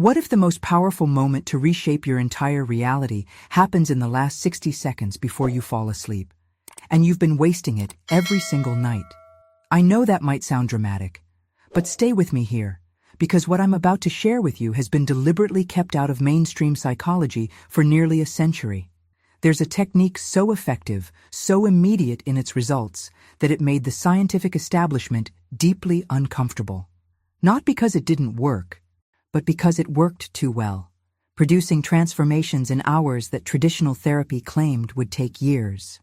What if the most powerful moment to reshape your entire reality happens in the last 60 seconds before you fall asleep, and you've been wasting it every single night? I know that might sound dramatic, but stay with me here, because what I'm about to share with you has been deliberately kept out of mainstream psychology for nearly a century. There's a technique so effective, so immediate in its results, that it made the scientific establishment deeply uncomfortable. Not because it didn't work, but because it worked too well, producing transformations in hours that traditional therapy claimed would take years.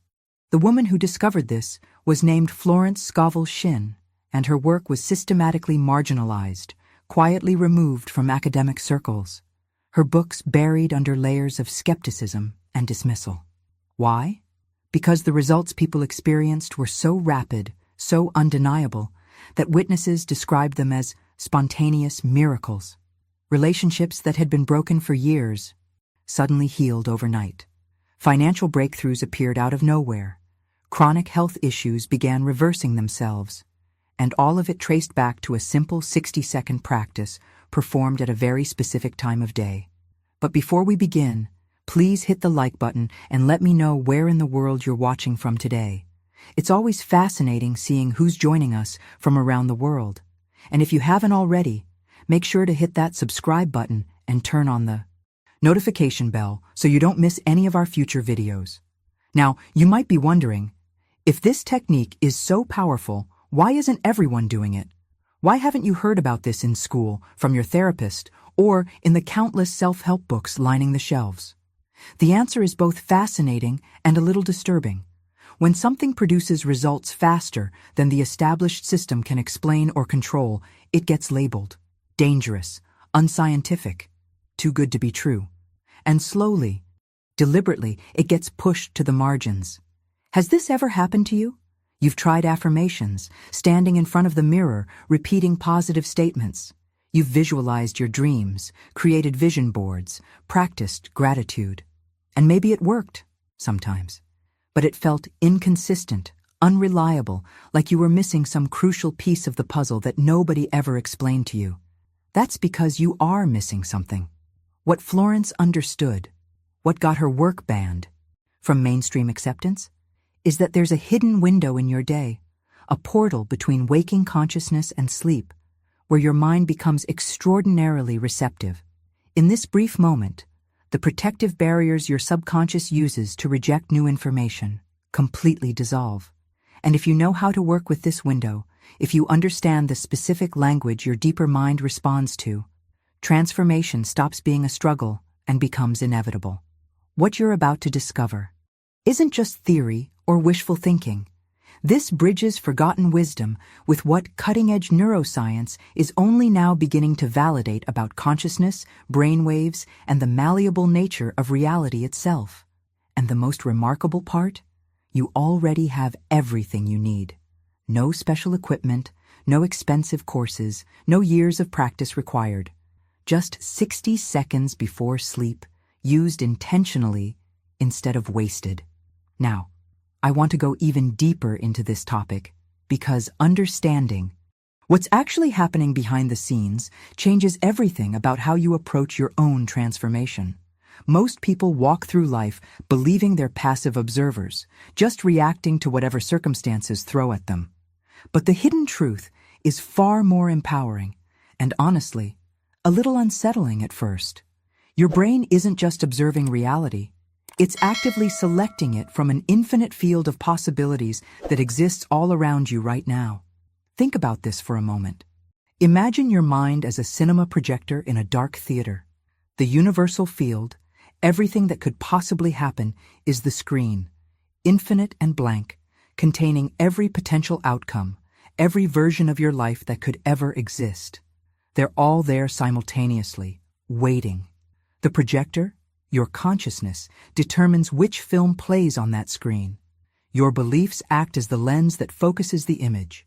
The woman who discovered this was named Florence Scovel Shinn, and her work was systematically marginalized, quietly removed from academic circles, her books buried under layers of skepticism and dismissal. Why? Because the results people experienced were so rapid, so undeniable, that witnesses described them as spontaneous miracles. Relationships that had been broken for years suddenly healed overnight. Financial breakthroughs appeared out of nowhere. Chronic health issues began reversing themselves. And all of it traced back to a simple 60-second practice performed at a very specific time of day. But before we begin, please hit the like button and let me know where in the world you're watching from today. It's always fascinating seeing who's joining us from around the world. And if you haven't already, make sure to hit that subscribe button and turn on the notification bell so you don't miss any of our future videos. Now, you might be wondering, if this technique is so powerful, why isn't everyone doing it? Why haven't you heard about this in school, from your therapist, or in the countless self-help books lining the shelves? The answer is both fascinating and a little disturbing. When something produces results faster than the established system can explain or control, it gets labeled dangerous, unscientific, too good to be true. And slowly, deliberately, it gets pushed to the margins. Has this ever happened to you? You've tried affirmations, standing in front of the mirror, repeating positive statements. You've visualized your dreams, created vision boards, practiced gratitude. And maybe it worked, sometimes. But it felt inconsistent, unreliable, like you were missing some crucial piece of the puzzle that nobody ever explained to you. That's because you are missing something. What Florence understood, what got her work banned from mainstream acceptance, is that there's a hidden window in your day, a portal between waking consciousness and sleep, where your mind becomes extraordinarily receptive. In this brief moment, the protective barriers your subconscious uses to reject new information completely dissolve. And if you know how to work with this window, if you understand the specific language your deeper mind responds to, transformation stops being a struggle and becomes inevitable. What you're about to discover isn't just theory or wishful thinking. This bridges forgotten wisdom with what cutting-edge neuroscience is only now beginning to validate about consciousness, brainwaves, and the malleable nature of reality itself. And the most remarkable part? You already have everything you need. No special equipment, no expensive courses, no years of practice required. Just 60 seconds before sleep, used intentionally instead of wasted. Now, I want to go even deeper into this topic because understanding what's actually happening behind the scenes changes everything about how you approach your own transformation. Most people walk through life believing they're passive observers, just reacting to whatever circumstances throw at them. But the hidden truth is far more empowering and, honestly, a little unsettling at first. Your brain isn't just observing reality. It's actively selecting it from an infinite field of possibilities that exists all around you right now. Think about this for a moment. Imagine your mind as a cinema projector in a dark theater. The universal field, everything that could possibly happen, is the screen, infinite and blank, containing every potential outcome, every version of your life that could ever exist. They're all there simultaneously, waiting. The projector, your consciousness, determines which film plays on that screen. Your beliefs act as the lens that focuses the image.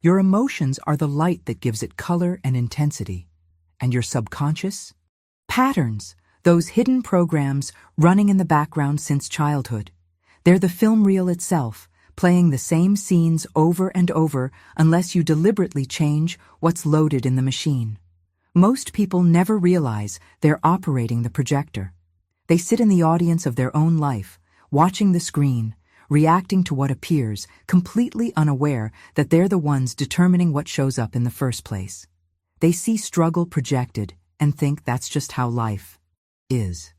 Your emotions are the light that gives it color and intensity. And your subconscious? Patterns, those hidden programs running in the background since childhood. They're the film reel itself, playing the same scenes over and over unless you deliberately change what's loaded in the machine. Most people never realize they're operating the projector. They sit in the audience of their own life, watching the screen, reacting to what appears, completely unaware that they're the ones determining what shows up in the first place. They see struggle projected and think that's just how life is.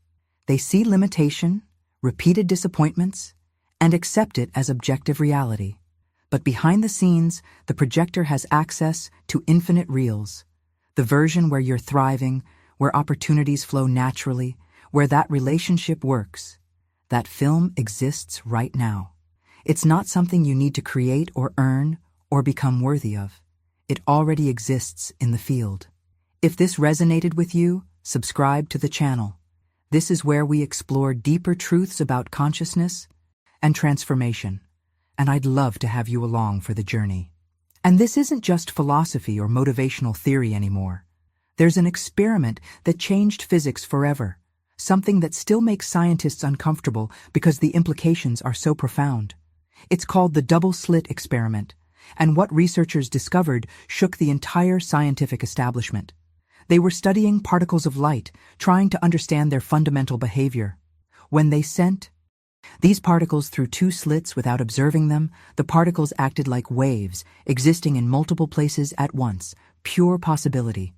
They see limitation, repeated disappointments, and accept it as objective reality. But behind the scenes, the projector has access to infinite reels. The version where you're thriving, where opportunities flow naturally, where that relationship works. That film exists right now. It's not something you need to create or earn or become worthy of. It already exists in the field. If this resonated with you, subscribe to the channel. This is where we explore deeper truths about consciousness and transformation, and I'd love to have you along for the journey. And this isn't just philosophy or motivational theory anymore. There's an experiment that changed physics forever, something that still makes scientists uncomfortable because the implications are so profound. It's called the double-slit experiment, and what researchers discovered shook the entire scientific establishment. They were studying particles of light, trying to understand their fundamental behavior. When they sent these particles through two slits without observing them, the particles acted like waves, existing in multiple places at once, pure possibility.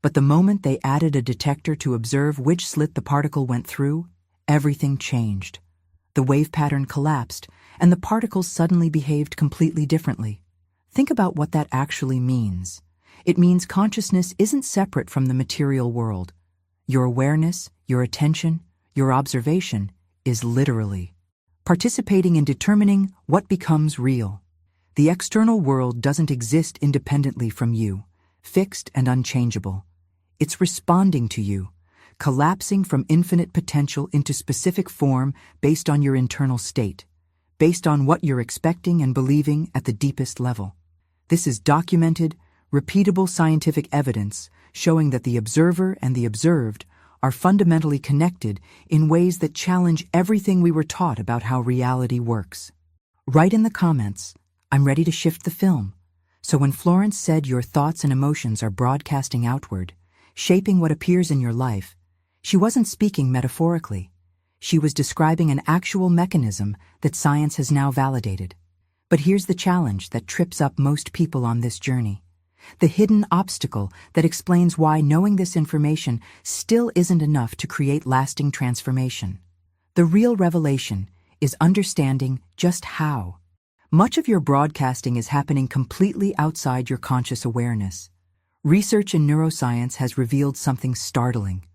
But the moment they added a detector to observe which slit the particle went through, everything changed. The wave pattern collapsed, and the particles suddenly behaved completely differently. Think about what that actually means. It means consciousness isn't separate from the material world. Your awareness, your attention, your observation is literally participating in determining what becomes real. The external world doesn't exist independently from you, fixed and unchangeable. It's responding to you, collapsing from infinite potential into specific form based on your internal state, based on what you're expecting and believing at the deepest level. This is documented, repeatable scientific evidence showing that the observer and the observed are fundamentally connected in ways that challenge everything we were taught about how reality works. Write in the comments, "I'm ready to shift the film." So when Florence said your thoughts and emotions are broadcasting outward, shaping what appears in your life, she wasn't speaking metaphorically. She was describing an actual mechanism that science has now validated. But here's the challenge that trips up most people on this journey. The hidden obstacle that explains why knowing this information still isn't enough to create lasting transformation. The real revelation is understanding just how. Much of your broadcasting is happening completely outside your conscious awareness. Research in neuroscience has revealed something startling.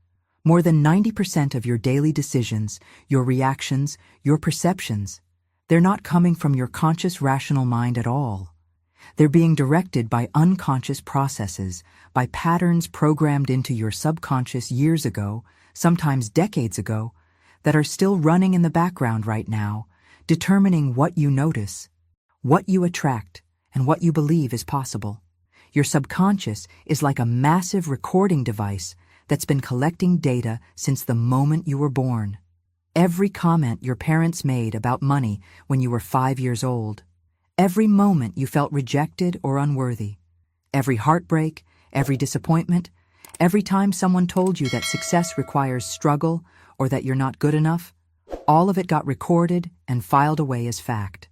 More than 90% of your daily decisions, your reactions, your perceptions, they're not coming from your conscious rational mind at all. They're being directed by unconscious processes, by patterns programmed into your subconscious years ago, sometimes decades ago, that are still running in the background right now, determining what you notice, what you attract, and what you believe is possible. Your subconscious is like a massive recording device that's been collecting data since the moment you were born. Every comment your parents made about money when you were 5 years old, every moment you felt rejected or unworthy, every heartbreak, every disappointment, every time someone told you that success requires struggle or that you're not good enough, all of it got recorded and filed away as fact.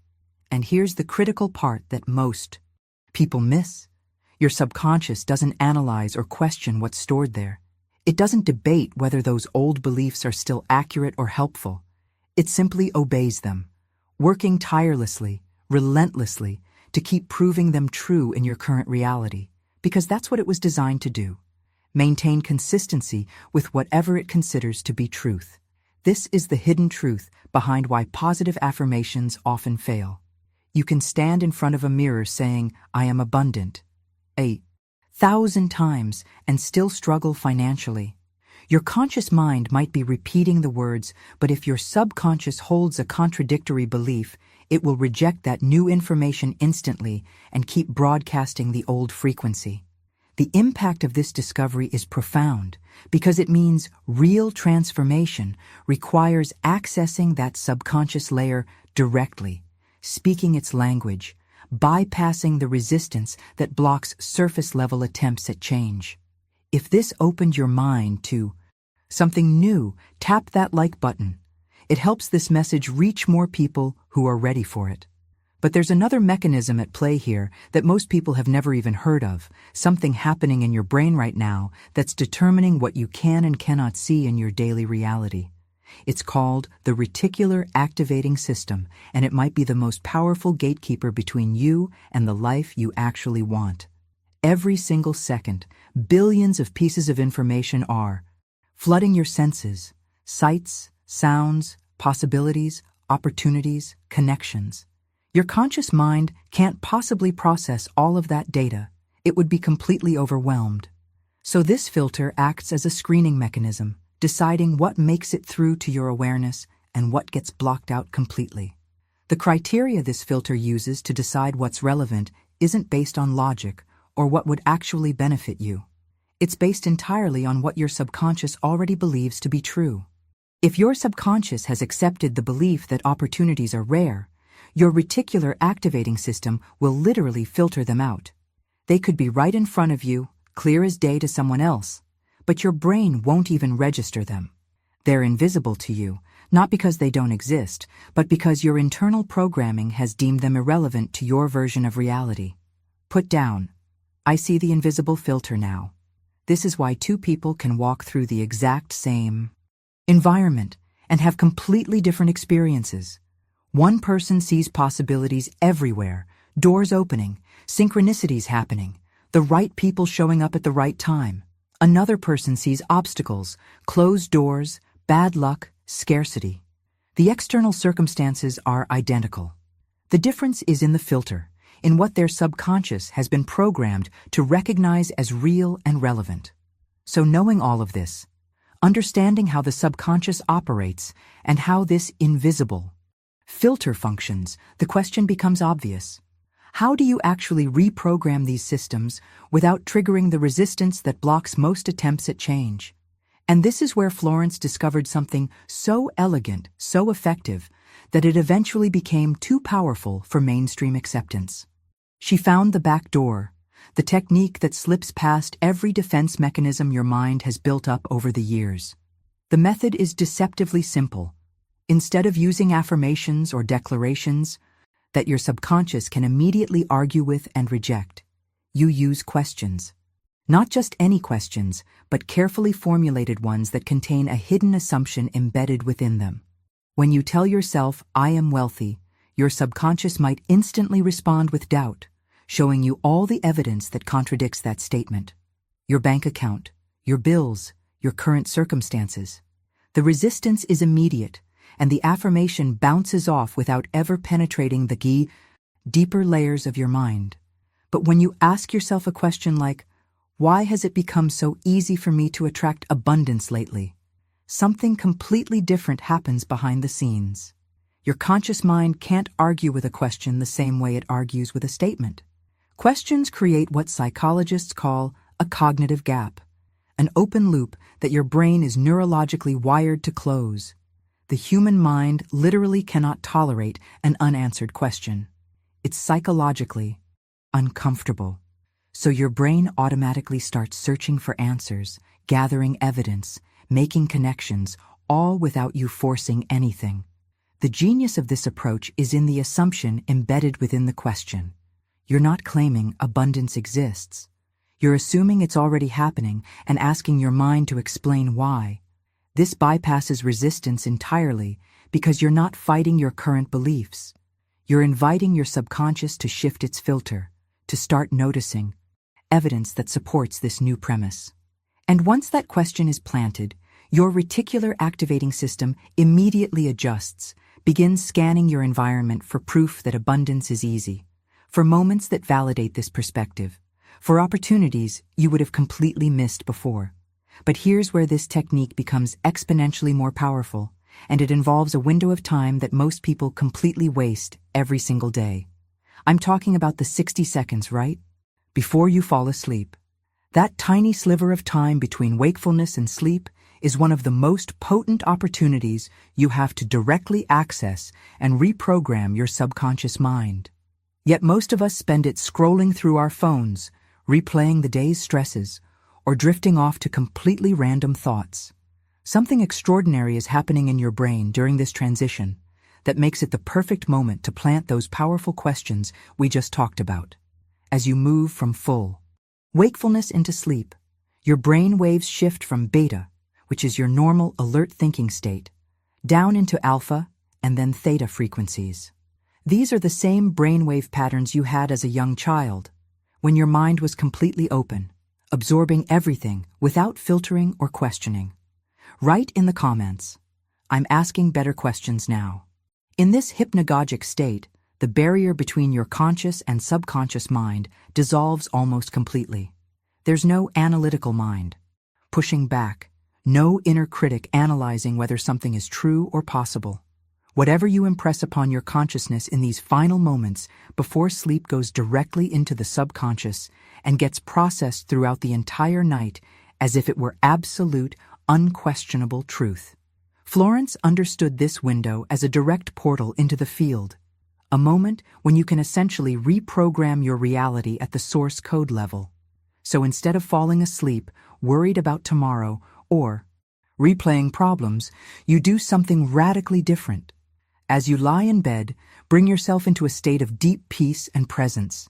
And here's the critical part that most people miss. Your subconscious doesn't analyze or question what's stored there. It doesn't debate whether those old beliefs are still accurate or helpful. It simply obeys them, working tirelessly, relentlessly, to keep proving them true in your current reality, because that's what it was designed to do. Maintain consistency with whatever it considers to be truth. This is the hidden truth behind why positive affirmations often fail. You can stand in front of a mirror saying, "I am abundant," 1,000 times and still struggle financially. Your conscious mind might be repeating the words, but if your subconscious holds a contradictory belief, it will reject that new information instantly and keep broadcasting the old frequency. The impact of this discovery is profound because it means real transformation requires accessing that subconscious layer directly, speaking its language, bypassing the resistance that blocks surface-level attempts at change. If this opened your mind to something new, tap that like button. It helps this message reach more people who are ready for it. But there's another mechanism at play here that most people have never even heard of, something happening in your brain right now that's determining what you can and cannot see in your daily reality. It's called the reticular activating system, and it might be the most powerful gatekeeper between you and the life you actually want. Every single second, billions of pieces of information are flooding your senses, sights, sounds, possibilities, opportunities, connections. Your conscious mind can't possibly process all of that data. It would be completely overwhelmed. So this filter acts as a screening mechanism, deciding what makes it through to your awareness and what gets blocked out completely. The criteria this filter uses to decide what's relevant isn't based on logic or what would actually benefit you. It's based entirely on what your subconscious already believes to be true. If your subconscious has accepted the belief that opportunities are rare, your reticular activating system will literally filter them out. They could be right in front of you, clear as day to someone else, but your brain won't even register them. They're invisible to you, not because they don't exist, but because your internal programming has deemed them irrelevant to your version of reality. Put down. I see the invisible filter now. This is why two people can walk through the exact same environment and have completely different experiences. One person sees possibilities everywhere, doors opening, synchronicities happening, the right people showing up at the right time. Another person sees obstacles, closed doors, bad luck, scarcity. The external circumstances are identical. The difference is in the filter, in what their subconscious has been programmed to recognize as real and relevant. So knowing all of this, understanding how the subconscious operates and how this invisible filter functions, the question becomes obvious. How do you actually reprogram these systems without triggering the resistance that blocks most attempts at change? And this is where Florence discovered something so elegant, so effective, that it eventually became too powerful for mainstream acceptance. She found the back door, the technique that slips past every defense mechanism your mind has built up over the years. The method is deceptively simple. Instead of using affirmations or declarations that your subconscious can immediately argue with and reject, you use questions. Not just any questions, but carefully formulated ones that contain a hidden assumption embedded within them. When you tell yourself, "I am wealthy," your subconscious might instantly respond with doubt, showing you all the evidence that contradicts that statement. Your bank account, your bills, your current circumstances. The resistance is immediate, and the affirmation bounces off without ever penetrating the deeper layers of your mind. But when you ask yourself a question like, "Why has it become so easy for me to attract abundance lately?" something completely different happens behind the scenes. Your conscious mind can't argue with a question the same way it argues with a statement. Questions create what psychologists call a cognitive gap, an open loop that your brain is neurologically wired to close. The human mind literally cannot tolerate an unanswered question. It's psychologically uncomfortable. So your brain automatically starts searching for answers, gathering evidence, making connections, all without you forcing anything. The genius of this approach is in the assumption embedded within the question. You're not claiming abundance exists. You're assuming it's already happening and asking your mind to explain why. This bypasses resistance entirely because you're not fighting your current beliefs. You're inviting your subconscious to shift its filter, to start noticing evidence that supports this new premise. And once that question is planted, your reticular activating system immediately adjusts, begins scanning your environment for proof that abundance is easy, for moments that validate this perspective, for opportunities you would have completely missed before. But here's where this technique becomes exponentially more powerful, and it involves a window of time that most people completely waste every single day. I'm talking about the 60 seconds, right? Before you fall asleep. That tiny sliver of time between wakefulness and sleep is one of the most potent opportunities you have to directly access and reprogram your subconscious mind. Yet most of us spend it scrolling through our phones, replaying the day's stresses, or drifting off to completely random thoughts. Something extraordinary is happening in your brain during this transition that makes it the perfect moment to plant those powerful questions we just talked about. As you move from full wakefulness into sleep, your brain waves shift from beta, which is your normal alert thinking state, down into alpha and then theta frequencies. These are the same brainwave patterns you had as a young child, when your mind was completely open, absorbing everything without filtering or questioning. Write in the comments, "I'm asking better questions now." In this hypnagogic state, the barrier between your conscious and subconscious mind dissolves almost completely. There's no analytical mind pushing back, no inner critic analyzing whether something is true or possible. Whatever you impress upon your consciousness in these final moments before sleep goes directly into the subconscious and gets processed throughout the entire night as if it were absolute, unquestionable truth. Florence understood this window as a direct portal into the field, a moment when you can essentially reprogram your reality at the source code level. So instead of falling asleep, worried about tomorrow, or replaying problems, you do something radically different. As you lie in bed, bring yourself into a state of deep peace and presence.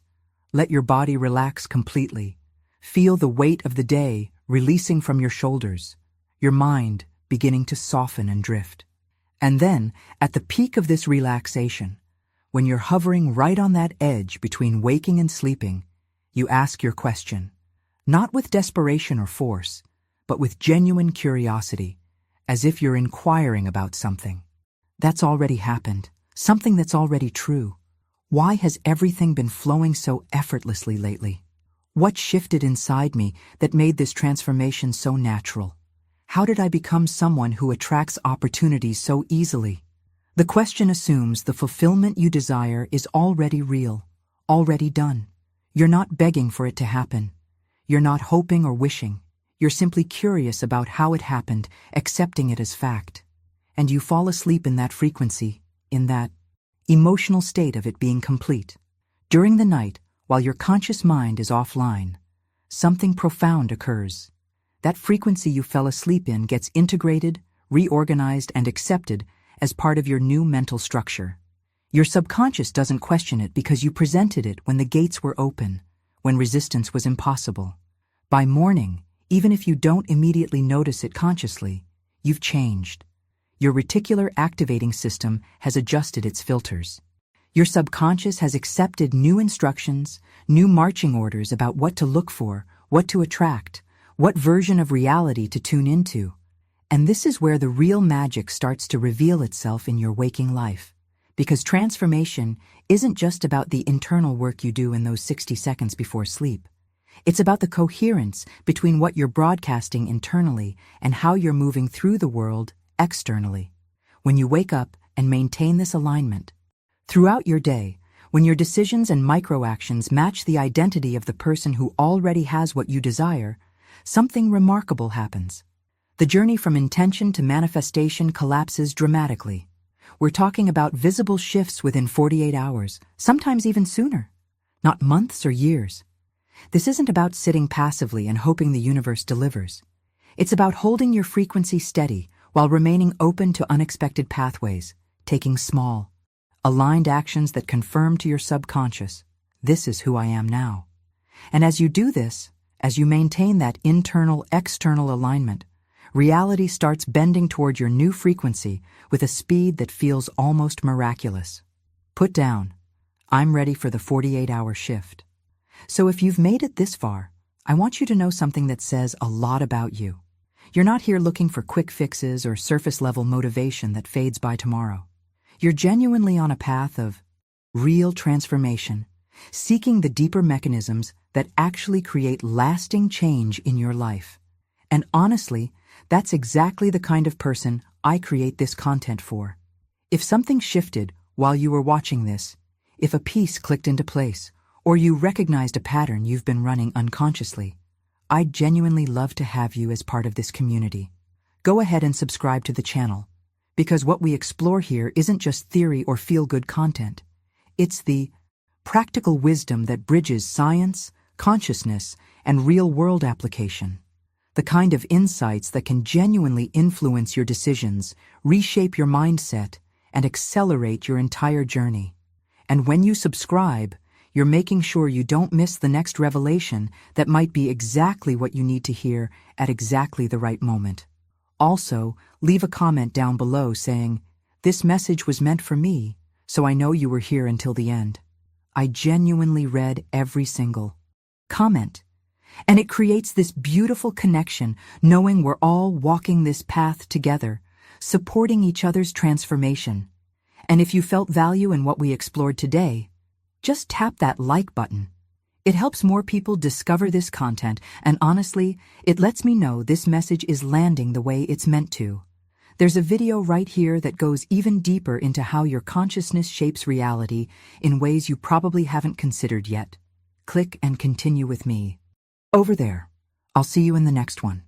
Let your body relax completely. Feel the weight of the day releasing from your shoulders, your mind beginning to soften and drift. And then, at the peak of this relaxation, when you're hovering right on that edge between waking and sleeping, you ask your question, not with desperation or force, but with genuine curiosity, as if you're inquiring about something. That's already happened, something that's already true. Why has everything been flowing so effortlessly lately? What shifted inside me that made this transformation so natural? How did I become someone who attracts opportunities so easily? The question assumes the fulfillment you desire is already real, already done. You're not begging for it to happen. You're not hoping or wishing. You're simply curious about how it happened, accepting it as fact. And you fall asleep in that frequency, in that emotional state of it being complete. During the night, while your conscious mind is offline, something profound occurs. That frequency you fell asleep in gets integrated, reorganized, and accepted as part of your new mental structure. Your subconscious doesn't question it because you presented it when the gates were open, when resistance was impossible. By morning, even if you don't immediately notice it consciously, you've changed. Your reticular activating system has adjusted its filters. Your subconscious has accepted new instructions, new marching orders about what to look for, what to attract, what version of reality to tune into. And this is where the real magic starts to reveal itself in your waking life. Because transformation isn't just about the internal work you do in those 60 seconds before sleep. It's about the coherence between what you're broadcasting internally and how you're moving through the world externally. When you wake up and maintain this alignment throughout your day, when your decisions and microactions match the identity of the person who already has what you desire, something remarkable happens. The journey from intention to manifestation collapses dramatically. We're talking about visible shifts within 48 hours, sometimes even sooner, not months or years. This isn't about sitting passively and hoping the universe delivers. It's about holding your frequency steady while remaining open to unexpected pathways, taking small, aligned actions that confirm to your subconscious, this is who I am now. And as you do this, as you maintain that internal-external alignment, reality starts bending toward your new frequency with a speed that feels almost miraculous. Put down, I'm ready for the 48-hour shift. So if you've made it this far, I want you to know something that says a lot about you. You're not here looking for quick fixes or surface-level motivation that fades by tomorrow. You're genuinely on a path of real transformation, seeking the deeper mechanisms that actually create lasting change in your life. And honestly, that's exactly the kind of person I create this content for. If something shifted while you were watching this, if a piece clicked into place, or you recognized a pattern you've been running unconsciously, I'd genuinely love to have you as part of this community. Go ahead and subscribe to the channel, because what we explore here isn't just theory or feel-good content. It's the practical wisdom that bridges science, consciousness, and real-world application. the kind of insights that can genuinely influence your decisions, reshape your mindset, and accelerate your entire journey. And when you subscribe, you're making sure you don't miss the next revelation that might be exactly what you need to hear at exactly the right moment. Also, leave a comment down below saying, "This message was meant for me, so I know you were here until the end." I genuinely read every single comment. And it creates this beautiful connection, knowing we're all walking this path together, supporting each other's transformation. And if you felt value in what we explored today, just tap that like button. It helps more people discover this content, and honestly, it lets me know this message is landing the way it's meant to. There's a video right here that goes even deeper into how your consciousness shapes reality in ways you probably haven't considered yet. Click and continue with me. Over there. I'll see you in the next one.